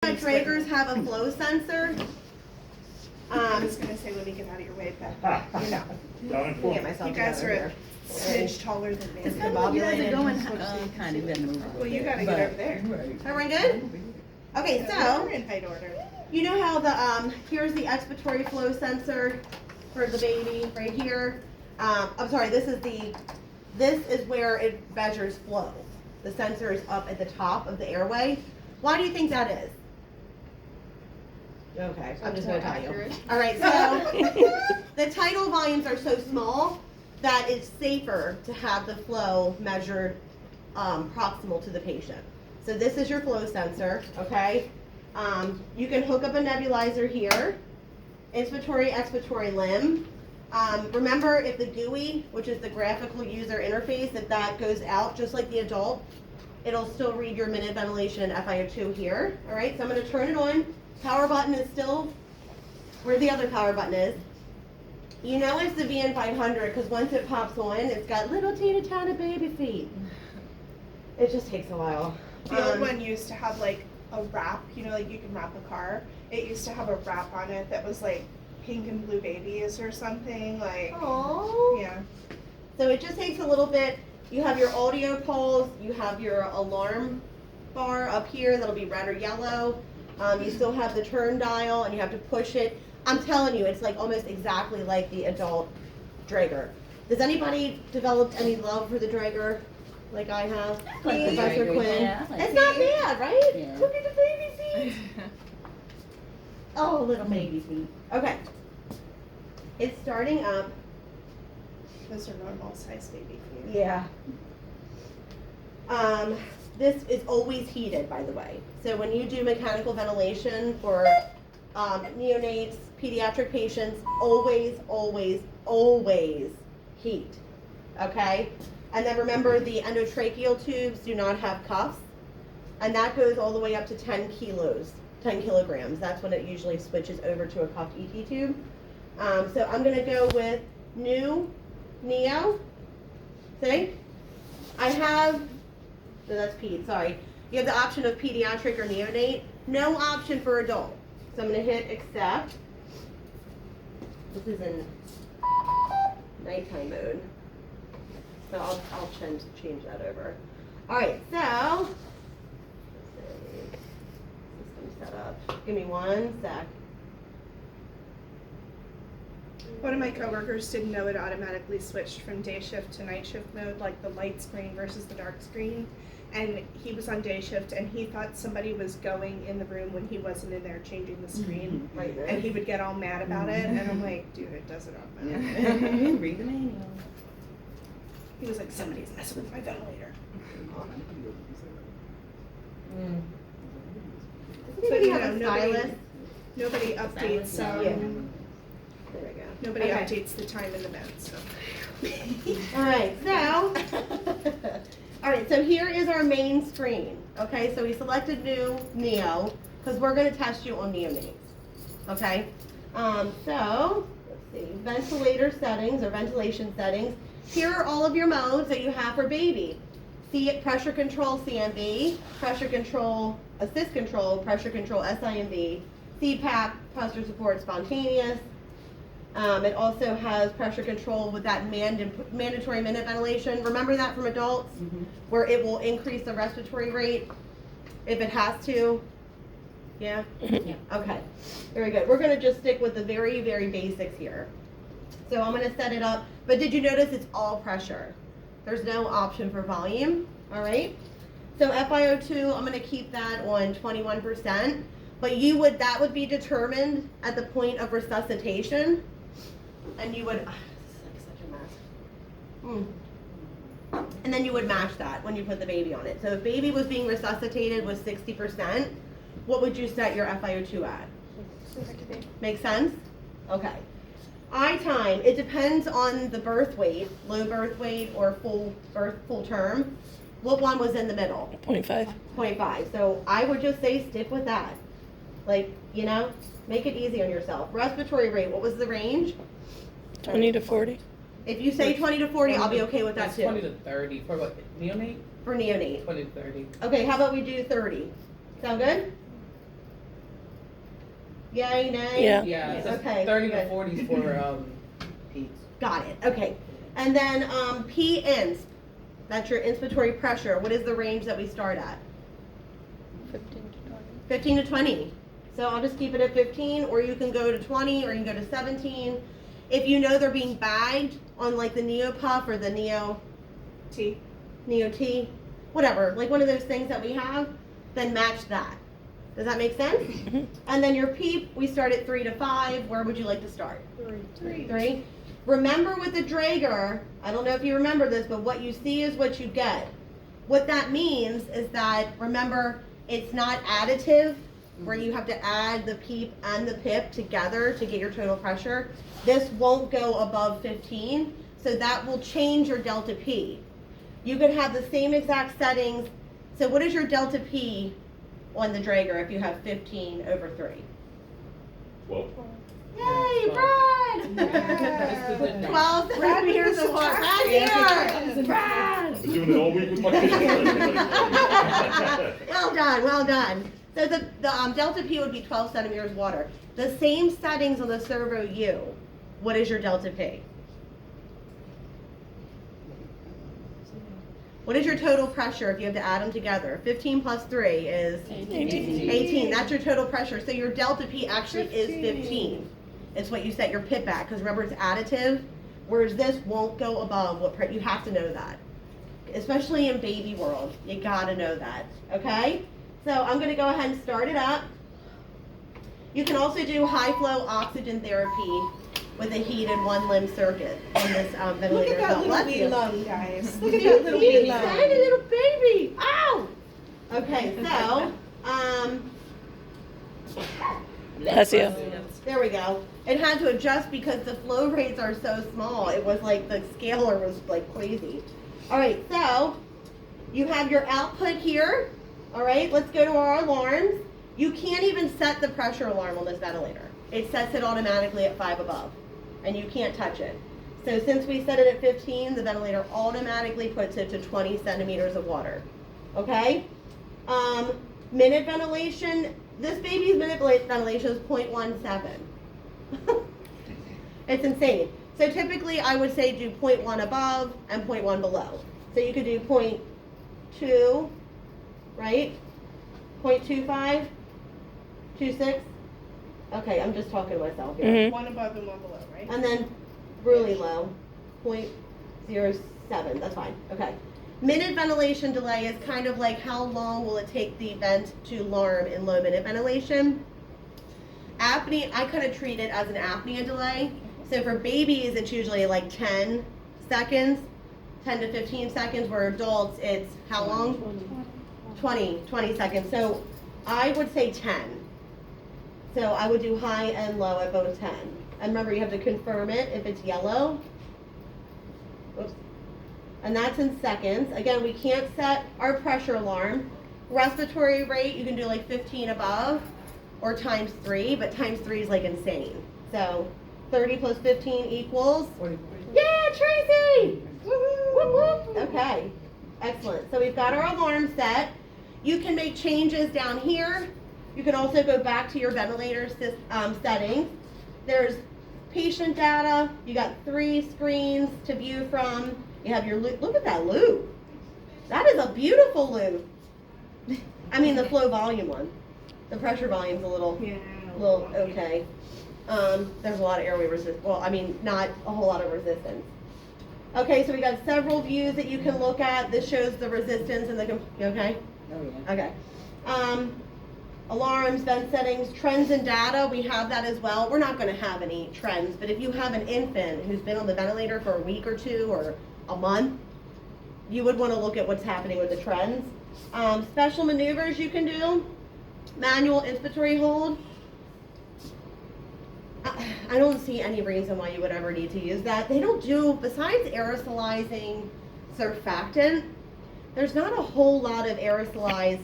Traegers have a flow sensor. I was gonna say, let me get out of your way, but you know, Let me get myself you guys are together a smidge taller than me. It's kind of you guys are going. Kind of been moving. Well, you gotta get over there. Everyone good? Okay, so We're in height order. you know how the here's the expiratory flow sensor for the baby right here. I'm sorry, this is where it measures flow. The sensor is up at the top of the airway. Why do you think that is? Okay, I'm just gonna tell you. All right, so the tidal volumes are so small that it's safer to have the flow measured proximal to the patient. So this is your flow sensor, okay? You can hook up a nebulizer here, inspiratory, expiratory limb. Remember, if the GUI, which is the graphical user interface, if that goes out just like the adult, it'll still read your minute ventilation FiO2 here. All right, so I'm going to turn it on. Power button is still where the other power button is. You know it's the vn500 because once it pops on, it's got little teeny tiny baby feet. It just takes a while. The old one used to have like a wrap, you know, like you can wrap a car. It used to have a wrap on it that was like pink and blue babies or something, like. Aww. Yeah. So it just takes a little bit. You have your audio poles, you have your alarm bar up here that'll be red or yellow. You still have the turn dial and you have to push it. I'm telling you, it's like almost exactly like the adult Draeger. Does anybody develop any love for the Draeger like I have? Like the Professor Draeger, Quinn. yeah, I like It's it. not bad, right? Yeah. Look at the baby feet. Oh, little baby feet. Okay. It's starting up. Those are normal size baby feet. Yeah. This is always heated, by the way. So when you do mechanical ventilation for neonates, pediatric patients, always, always, always heat. Okay? And then remember, the endotracheal tubes do not have cuffs. And that goes all the way up to 10 kilograms. That's when it usually switches over to a cuffed ET tube. So I'm going to go with Neo. See? I have, no, that's ped, sorry. You have the option of pediatric or neonate. No option for adult. So I'm going to hit accept. This is in nighttime mode. So I'll change that over. All right, so let's see. System set up. Give me one sec. One of my coworkers didn't know it automatically switched from day shift to night shift mode, like the light screen versus the dark screen. And he was on day shift and he thought somebody was going in the room when he wasn't in there changing the screen. Right there. And he would get all mad about it. And I'm like, dude, it does it automatically. Read the manual. He was like, somebody's messing with my ventilator. Does anybody you have know, a stylus? Nobody updates, Yeah. There we go. nobody Okay. updates the time in the vent, so. All right, so, all right, so here is our main screen. Okay, so we selected Neo, because we're going to test you on neonates. Okay, so let's see, ventilator settings or ventilation settings. Here are all of your modes that you have for baby. Pressure control CMV, pressure control assist control, pressure control SIMV, CPAP, pressure support spontaneous. It also has pressure control with that mandatory minute ventilation. Remember that from adults, where it will increase the respiratory rate if it has to? Yeah? Yeah. Okay, very good. We're going to just stick with the very, very basics here. So I'm going to set it up. But did you notice it's all pressure? There's no option for volume, all right? So FiO2, I'm going to keep that on 21%. But that would be determined at the point of resuscitation. And you would, this is like such a mess. And then you would match that when you put the baby on it. So if baby was being resuscitated with 60%, what would you set your FiO2 at? Make sense? Okay. Eye time, it depends on the birth weight, low birth weight or full term. What one was in the middle? 0.5. 0.5. So I would just say stick with that. Like, you know, make it easy on yourself. Respiratory rate, what was the range? 20 to 40. If you say 20 to 40, I'll be okay with that too. 20 to 30 for what? Neonate? For neonate. 20 to 30. Okay, how about we do 30? Sound good? Yay, nay? Yeah. Yeah, it's Okay, 30 good. to 40 for peaks. Got it, okay. And then P insp, that's your inspiratory pressure. What is the range that we start at? 15 to 20. 15 to 20. So I'll just keep it at 15, or you can go to 20, or you can go to 17. If you know they're being bagged on like the Neopuff or the Neo T, whatever, like one of those things that we have, then match that. Does that make sense? Mhm. And then your PEEP, we start at 3 to 5. Where would you like to start? 3. 3. Remember with the Draeger, I don't know if you remember this, but what you see is what you get. What that means is that, remember, it's not additive, where you have to add the PEEP and the PIP together to get your total pressure. This won't go above 15, so that will change your delta P. You could have the same exact settings. So what is your delta P on the Draeger if you have 15 over 3? 12. Yay, Yeah, Brad! 12 centimeters of water. Brad here! Brad! I've been doing it all week with my kids. Well done, well done. So the delta P would be 12 centimeters water. The same settings on the Servo U. What is your delta P? What is your total pressure if you have to add them together? 15 plus 3 is 18. That's your total pressure. So your delta P actually is 15. It's what you set your PIP at, because remember it's additive, whereas this won't go above what you have to know that. Especially in baby world, you gotta know that, okay? So I'm gonna go ahead and start it up. You can also do high flow oxygen therapy with a heated one limb circuit on this Look ventilator. at that belt. little Bless wee you. lung, guys. Look at that little wee lung. Tiny little baby. Ow! Okay, so, Bless you. there we go. It had to adjust because the flow rates are so small. It was like the scaler was like crazy. All right, so you have your output here. All right, let's go to our alarms. You can't even set the pressure alarm on this ventilator. It sets it automatically at 5 above, and you can't touch it. So since we set it at 15, the ventilator automatically puts it to 20 centimeters of water. Okay? Minute ventilation, this baby's minute ventilation is 0.17. It's insane. So typically I would say do 0.1 above and 0.1 below. So you could do 0.2, right? 0.25, 26. Okay, I'm just talking to myself here. Mhm. One above and one below, right? And then really low, 0.07, that's fine, okay. Minute ventilation delay is kind of like how long will it take the vent to alarm in low minute ventilation. Apnea, I kind of treat it as an apnea delay. So for babies, it's usually like 10 seconds, 10 to 15 seconds, where adults, it's how long? 20 seconds. So I would say 10. So I would do high and low at both 10. And remember, you have to confirm it if it's yellow. Oops. And that's in seconds. Again, we can't set our pressure alarm. Respiratory rate, you can do like 15 above or times 3, but times 3 is like insane. So 30 plus 15 equals, 40. yeah, Tracy! Whoop, whoop. Okay, excellent. So we've got our alarm set. You can make changes down here. You can also go back to your ventilator settings. There's patient data. You got 3 screens to view from. You have your loop. Look at that loop. That is a beautiful loop. I mean the flow volume one. The pressure volume's a little okay. There's a lot of airway resistance. Well, I mean, not a whole lot of resistance. Okay, so we got several views that you can look at. This shows the resistance and the, you okay? Oh, yeah. Okay. Alarms, vent settings, trends and data, we have that as well. We're not gonna have any trends, but if you have an infant who's been on the ventilator for a week or 2 or a month, you would wanna look at what's happening with the trends. Special maneuvers you can do. Manual inspiratory hold. I don't see any reason why you would ever need to use that. They don't do, besides aerosolizing surfactant, there's not a whole lot of aerosolized